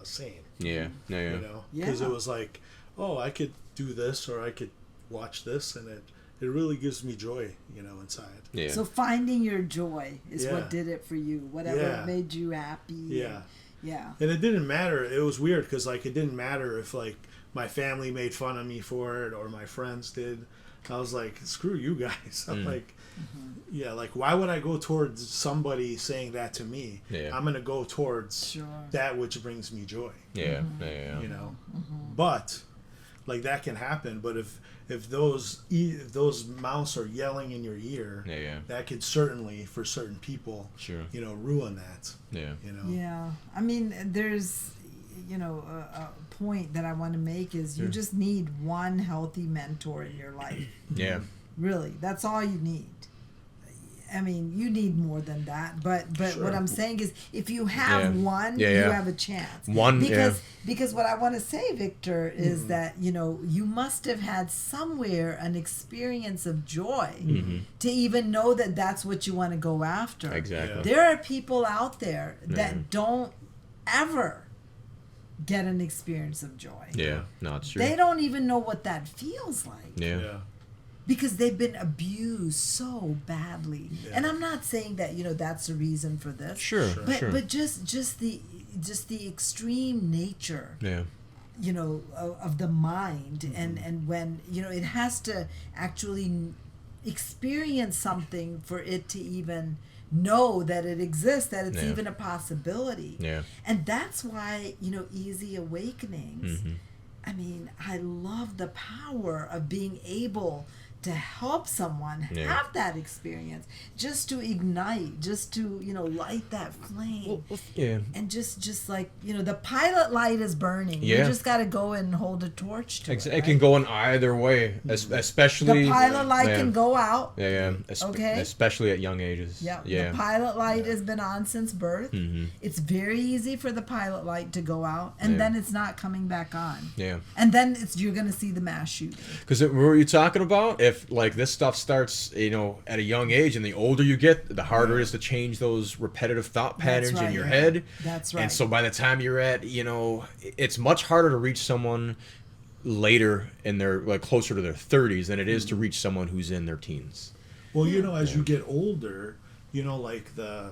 sane. Yeah. Yeah. Because Yeah. it was like, oh, I could do this or I could watch this, and it really gives me joy, inside. Yeah. So finding your joy is Yeah. what did it for you. Whatever Yeah. made you happy. Yeah. Yeah. And it didn't matter. It was weird because like it didn't matter if like my family made fun of me for it or my friends did. I was like, screw you guys. I'm like, yeah, like why would I go towards somebody saying that to me? Yeah. I'm gonna go towards Sure. that which brings me joy. Yeah. Yeah. You know, but like that can happen. But if those mounts are yelling in your ear, Yeah. that could certainly for certain people, Sure. you know, ruin that. Yeah. You know. Yeah, I mean, there's, you know, a point that I want to make is you just need one healthy mentor in your life. Yeah. Really, that's all you need. I mean, you need more than that, but Sure. what I'm saying is, if you have Yeah. one, Yeah, you yeah. have a chance. One, because what I want to say, Victor, is that you know you must have had somewhere an experience of joy to even know that that's what you want to go after. Exactly. There are people out there that Yeah. don't ever get an experience of joy. Yeah. No, it's true. They don't even know what that feels like Yeah. Yeah. because they've been abused so badly. Yeah. And I'm not saying that, you know, that's the reason for this. Sure. Sure. But Sure. but just the extreme nature, Yeah. you know, of the mind and when, you know, it has to actually experience something for it to even know that it exists, that it's Yeah. even a possibility. Yeah. And that's why, you know, Easy Awakenings, Mhm. I mean, I love the power of being able to help someone Yeah. have that experience, just to ignite, just to, you know, light that flame. Yeah. And just like, you know, the pilot light is burning. Yeah. You just got to go and hold a torch to it. It can go in either way, especially. The pilot light yeah. can go out. Yeah. Okay. Especially at young ages. Yeah. Yeah. The pilot light has been on since birth. Mhm. It's very easy for the pilot light to go out, and Yeah. then it's not coming back on. Yeah. And then you're going to see the mass shooting. Because what were you talking about? If like this stuff starts, you know, at a young age, and the older you get, the harder it is to change those repetitive thought patterns in right. your head. That's right. And so by the time you're at, you know, it's much harder to reach someone later in their, like, closer to their 30s than it is to reach someone who's in their teens. Well, you know, as you get older, you know, like the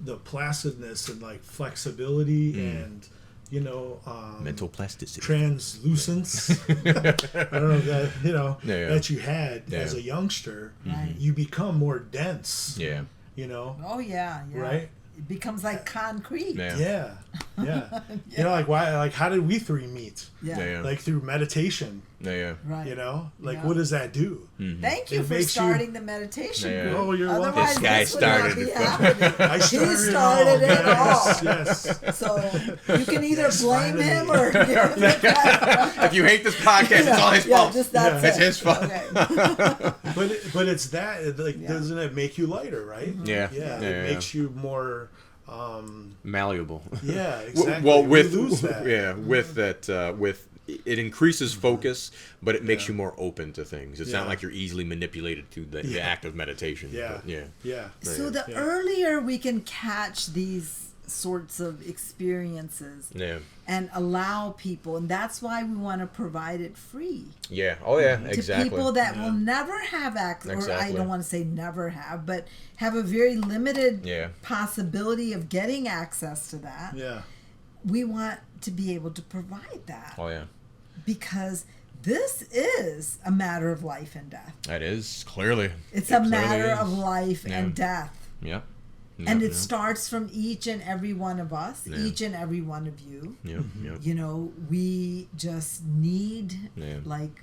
placidness and like flexibility and, you know, Mental plasticity. translucence. I don't know that, you know, Yeah. that you had Yeah. as a youngster. Right. You become more dense. Yeah. You know. Oh, yeah. Right? It becomes like concrete. Yeah. Yeah. Yeah. You know, like why? Like how did we three meet? Yeah. Yeah. Like through meditation. Yeah. Right. You know, like Yeah. what does that do? Thank you It for makes you- starting the meditation Yeah. group. Oh, you're welcome. Otherwise, This guy this would not started be it. happening. I He started, started it all. Yes. So you can either Yes, blame finally. him or give him the credit. If you hate this podcast, it's all his Yeah, fault. just that's It's it. his fault. Okay. But it's that like Yeah. doesn't it make you lighter, right? Yeah. Yeah. Yeah, It yeah. makes you more. Malleable. Yeah. Exactly. Well, We with lose that. with that, with it increases focus, but it makes Yeah. you more open to things. It's Yeah. not like you're easily manipulated through the Yeah. act of meditation. Yeah. But yeah. Yeah. So the Yeah. earlier we can catch these sorts of experiences Yeah. and allow people, and that's why we want to provide it free Yeah. Oh yeah. to Exactly. people that Yeah. will never have access, or I Exactly. don't want to say never have, but have a very limited Yeah. possibility of getting access to that. Yeah. We want to be able to provide that Oh yeah. because this is a matter of life and death. That is clearly. It's It a clearly matter is. of life Yeah. and death. Yeah. And Yeah, it starts from each and every one of us, Yeah. each and every one of you. Yeah. Yeah. You know, we just need Yeah. like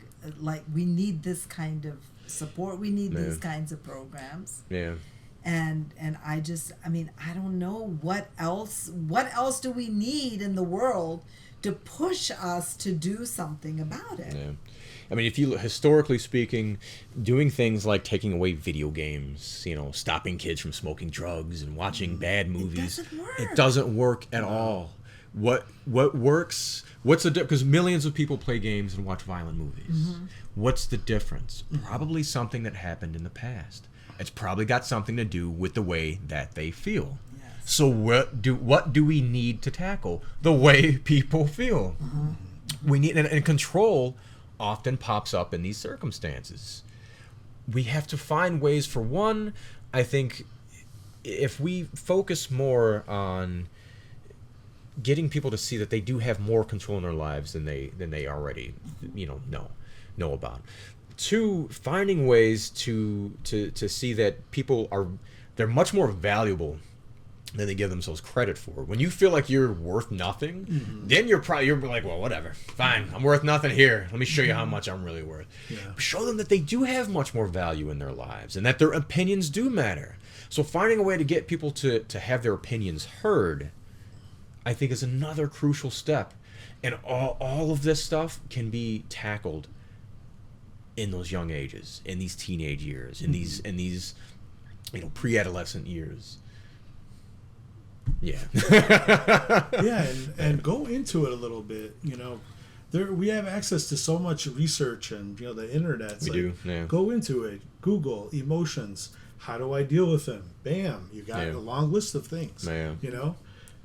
we need this kind of support. We need Yeah. these kinds of programs. Yeah. And I mean, I don't know what else do we need in the world to push us to do something about it. Yeah. I mean, if you look, historically speaking, doing things like taking away video games, you know, stopping kids from smoking drugs and watching bad movies, doesn't work. it doesn't work at all. What works? What's the difference? Because millions of people play games and watch violent movies. What's the difference? Probably something that happened in the past. It's probably got something to do with the way that they feel. Yes. So what do we need to tackle? The way people feel. We need, and control often pops up in these circumstances. We have to find ways. For one, I think if we focus more on getting people to see that they do have more control in their lives than they already know about. two, finding ways to see that they're much more valuable than they give themselves credit for. When you feel like you're worth nothing, then you're like, well, whatever, fine, I'm worth nothing here. Let me show you how much I'm really worth. Yeah. Show them that they do have much more value in their lives and that their opinions do matter. So finding a way to get people to have their opinions heard, I think, is another crucial step. And all of this stuff can be tackled in those young ages, in these teenage years, in these pre-adolescent years. Yeah. Yeah, and go into it a little bit. We have access to so much research and the internet. We do. Yeah. Go into it. Google emotions. How do I deal with them? Bam, you got a long list of things. Yeah.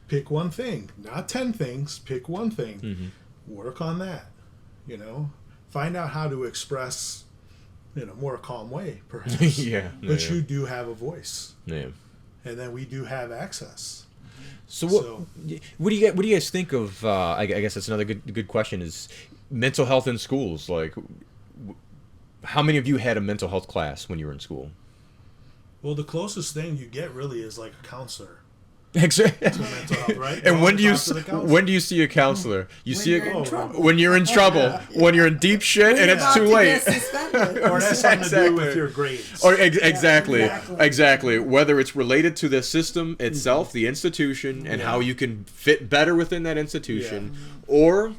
Pick one thing, not 10 things. Pick one thing. Work on that. Find out how to express in a more calm way, perhaps. But you do have a voice. Yeah. And then we do have access. So what do you guys think of? I guess that's another good question. Is mental health in schools? Like, how many of you had a mental health class when you were in school? Well, the closest thing you get really is like a counselor. Exactly. To mental health, right? And when do you see a counselor? You see it when you're in trouble, when you're in deep shit, and it's too late. Or it has something to do with your grades. Or exactly. Whether it's related to the system itself, the institution, and how you can fit better within that institution, or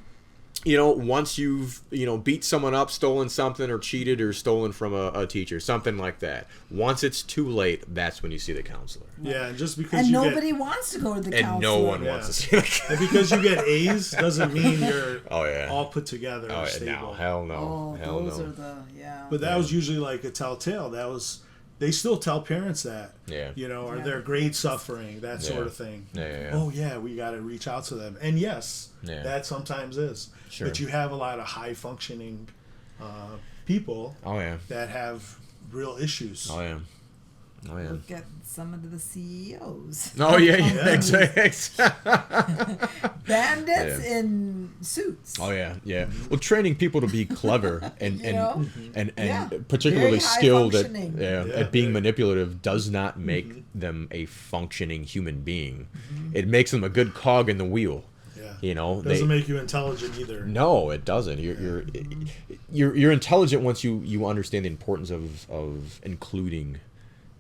once you've beat someone up, stolen something, or cheated, or stolen from a teacher, something like that. Once it's too late, that's when you see the counselor. Yeah, and just because nobody wants to go to the counselor. And no one wants to see the counselor. And because you get A's doesn't mean you're all put together and stable. No, hell no. Those are the But that was usually like a telltale. They still tell parents that. Are their grades suffering, that sort of thing. Oh yeah, we got to reach out to them. And yes, that sometimes is. Sure. But you have a lot of high functioning people that have real issues. Look at some of the CEOs. Exactly. Bandits in suits. Well, training people to be clever and particularly skilled at being manipulative does not make them a functioning human being. It makes them a good cog in the wheel. It doesn't make you intelligent either. No, it doesn't. You're intelligent once you understand the importance of including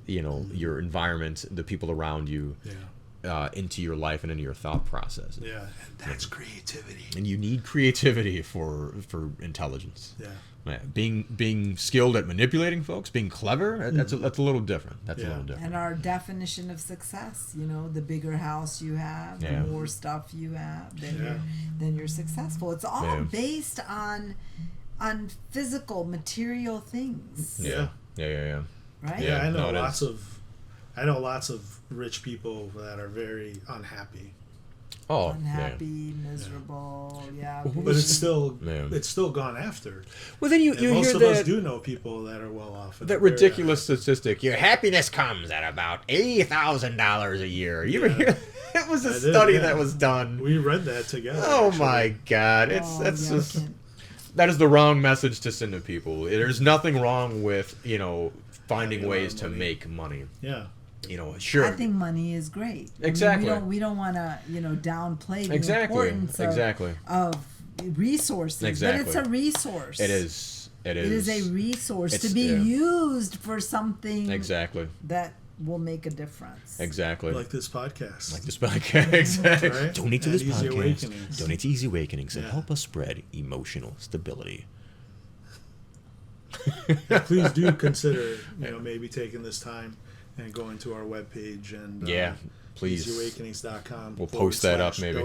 your environment, the people around you, into your life and into your thought process. Yeah, and that's creativity. And you need creativity for intelligence. Yeah. Being skilled at manipulating folks, being clever, that's a little different. That's a little different. And our definition of success, the bigger house you have, the more stuff you have, then you're successful. It's all based on physical, material things. Yeah. Right? Yeah, I know lots of rich people that are very unhappy. Unhappy, miserable, But it's still gone after. Well, then you most hear of that, us do know people that are well off. That ridiculous statistic: your happiness comes at about $80,000 a year. You ever hear? It was a study that was done. We read that together. Oh actually. My God! That is the wrong message to send to people. There's nothing wrong with finding ways to make money. Yeah. Sure. I think money is great. Exactly. We don't want to, downplay the importance of resources. Exactly. But it's a resource. It is. It is a resource to be used for something that will make a difference. Exactly. Like this podcast. Exactly. Right? Donate to this Easy podcast. Awakenings. Donate to Easy Awakenings and help us spread emotional stability. Please do consider, maybe taking this time and going to our webpage and please easyawakenings.com. We'll post that up maybe.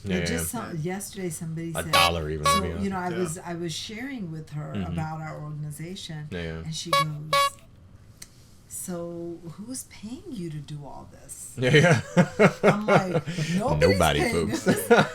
Yesterday somebody said $1 even. So, I was sharing with her about our organization, and she goes, "So who's paying you to do all this?" I'm like, nobody's paying us.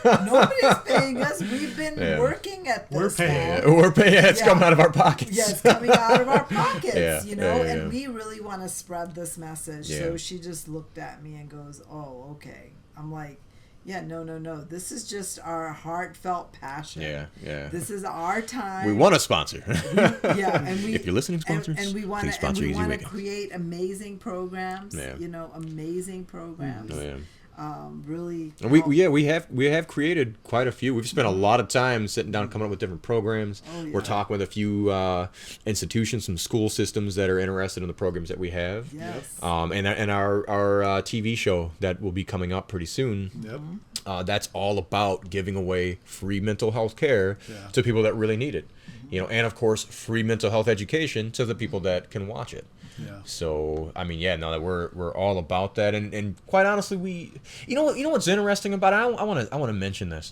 Nobody's paying us. We've been working at this. We're paying. We're paying. It's coming out of our pockets. Yeah, it's coming out of our pockets. And we really want to spread this message. So she just looked at me and goes, "Oh, okay." I'm like, Yeah, no. This is just our heartfelt passion. Yeah. This is our time. We want a sponsor. Yeah, and we. If you're listening, sponsors, and we want please sponsor Easy to Awakenings. create amazing programs. Yeah. Amazing programs. Oh, yeah. Really. And we have created quite a few. We've spent a lot of time sitting down, coming up with different programs. Oh, yeah. We're talking with a few institutions, some school systems that are interested in the programs that we have. Yes. And our TV show that will be coming up pretty soon. Yep. That's all about giving away free mental health care Yeah. to people that really need it. And of course, free mental health education to the people that can watch it. Yeah. So I mean, that we're all about that, and quite honestly, you know what's interesting about it? I want to mention this.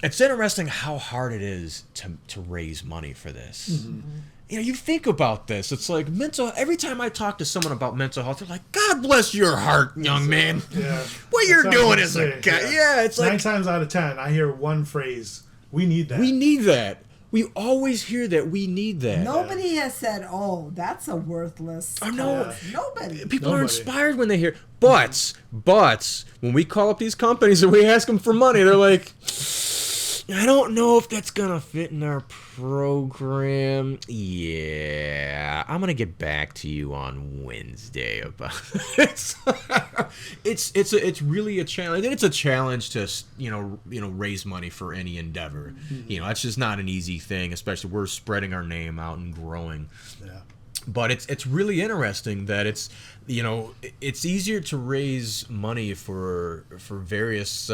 It's interesting how hard it is to raise money for this. Mm-hmm. You think about this. It's like every time I talk to someone about mental health, they're like, "God bless your heart, young man. Yeah. What you're doing is a guy." Yeah, it's like 9 times out of 10, I hear one phrase: "We need that." we need that. We always hear that we need that. Nobody has said, "Oh, that's a worthless." I know. cause." Nobody. People are Nobody. inspired when they hear. But when we call up these companies and we ask them for money, they're like, I don't know if that's gonna fit in our program. Yeah, I'm gonna get back to you on Wednesday about it. It's really a challenge. It's a challenge to raise money for any endeavor. Mm-hmm. It's just not an easy thing, especially we're spreading our name out and growing. Yeah. But it's really interesting that it's easier to raise money for various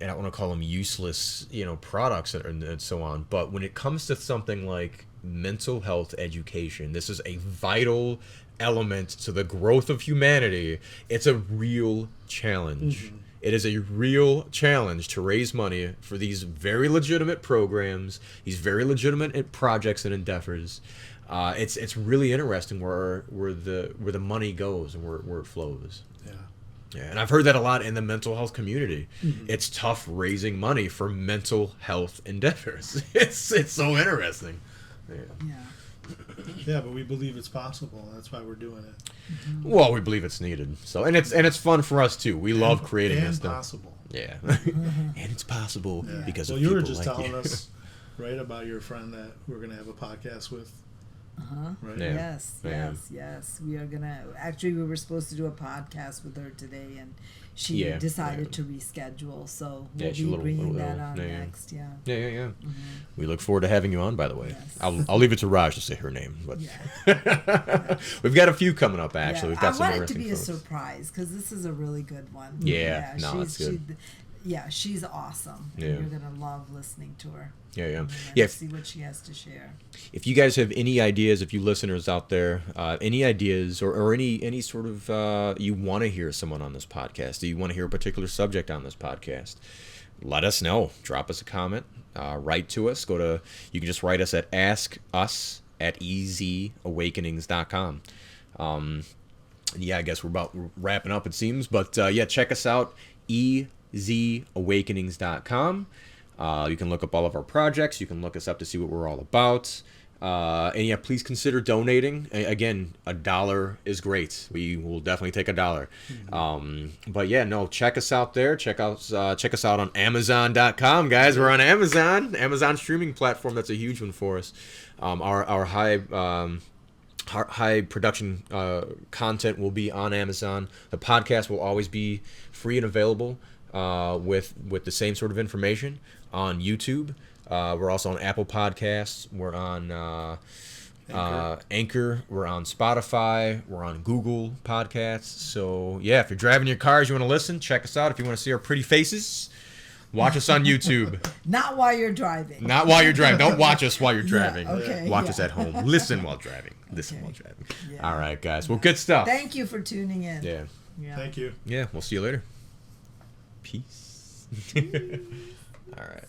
I don't want to call them useless products and so on, but when it comes to something like mental health education, this is a vital element to the growth of humanity. It's a real challenge. Mm-hmm. It is a real challenge to raise money for these very legitimate programs, these very legitimate projects and endeavors. It's really interesting where the money goes and where it flows. Yeah, and I've heard that a lot in the mental health community. Mm-hmm. It's tough raising money for mental health endeavors. It's so interesting. Yeah, but we believe it's possible. That's why we're doing it. Mm-hmm. Well, we believe it's needed. So, and it's fun for us too. We love creating this stuff. Possible. Yeah, and it's possible because of people like you. You were just telling us, right, about your friend that we're gonna have a podcast with. Right? Yeah. Yes. We are we were supposed to do a podcast with her today, and she decided to reschedule. So we'll be bringing that on next. Yeah. Mm-hmm. We look forward to having you on. By the way, yes. I'll leave it to Raj to say her name, but we've got a few coming up. Actually, we've got some interesting. I want it to be a surprise because this is a really good one. Yeah. No, it's good. She's awesome. Yeah. You're gonna love listening to her. Yeah. See what she has to share. If you guys have any ideas, if you listeners out there, any ideas or any sort of you want to hear someone on this podcast, do you want to hear a particular subject on this podcast? Let us know. Drop us a comment. Write to us. You can just write us at askus@easyawakenings.com. I guess we're about wrapping up, it seems, but check us out. EasyAwakenings.com. You can look up all of our projects. You can look us up to see what we're all about. And please consider donating. Again, $1 is great. We will definitely take $1. Mm-hmm. Check us out there. Check us out on Amazon.com, guys. We're on Amazon streaming platform. That's a huge one for us. Our high production content will be on Amazon. The podcast will always be free and available with the same sort of information on YouTube. We're also on Apple Podcasts. We're on Anchor. We're on Spotify. We're on Google Podcasts. So if you're driving your cars, you want to listen, check us out. If you want to see our pretty faces, watch us on YouTube. Not while you're driving. Not while you're driving. Don't watch us while you're driving. Okay, watch us at home. Listen while driving. While driving. Yeah. All right, guys. Well, good stuff. Thank you for tuning in. Yeah. Thank you. Yeah, we'll see you later. Peace. All right.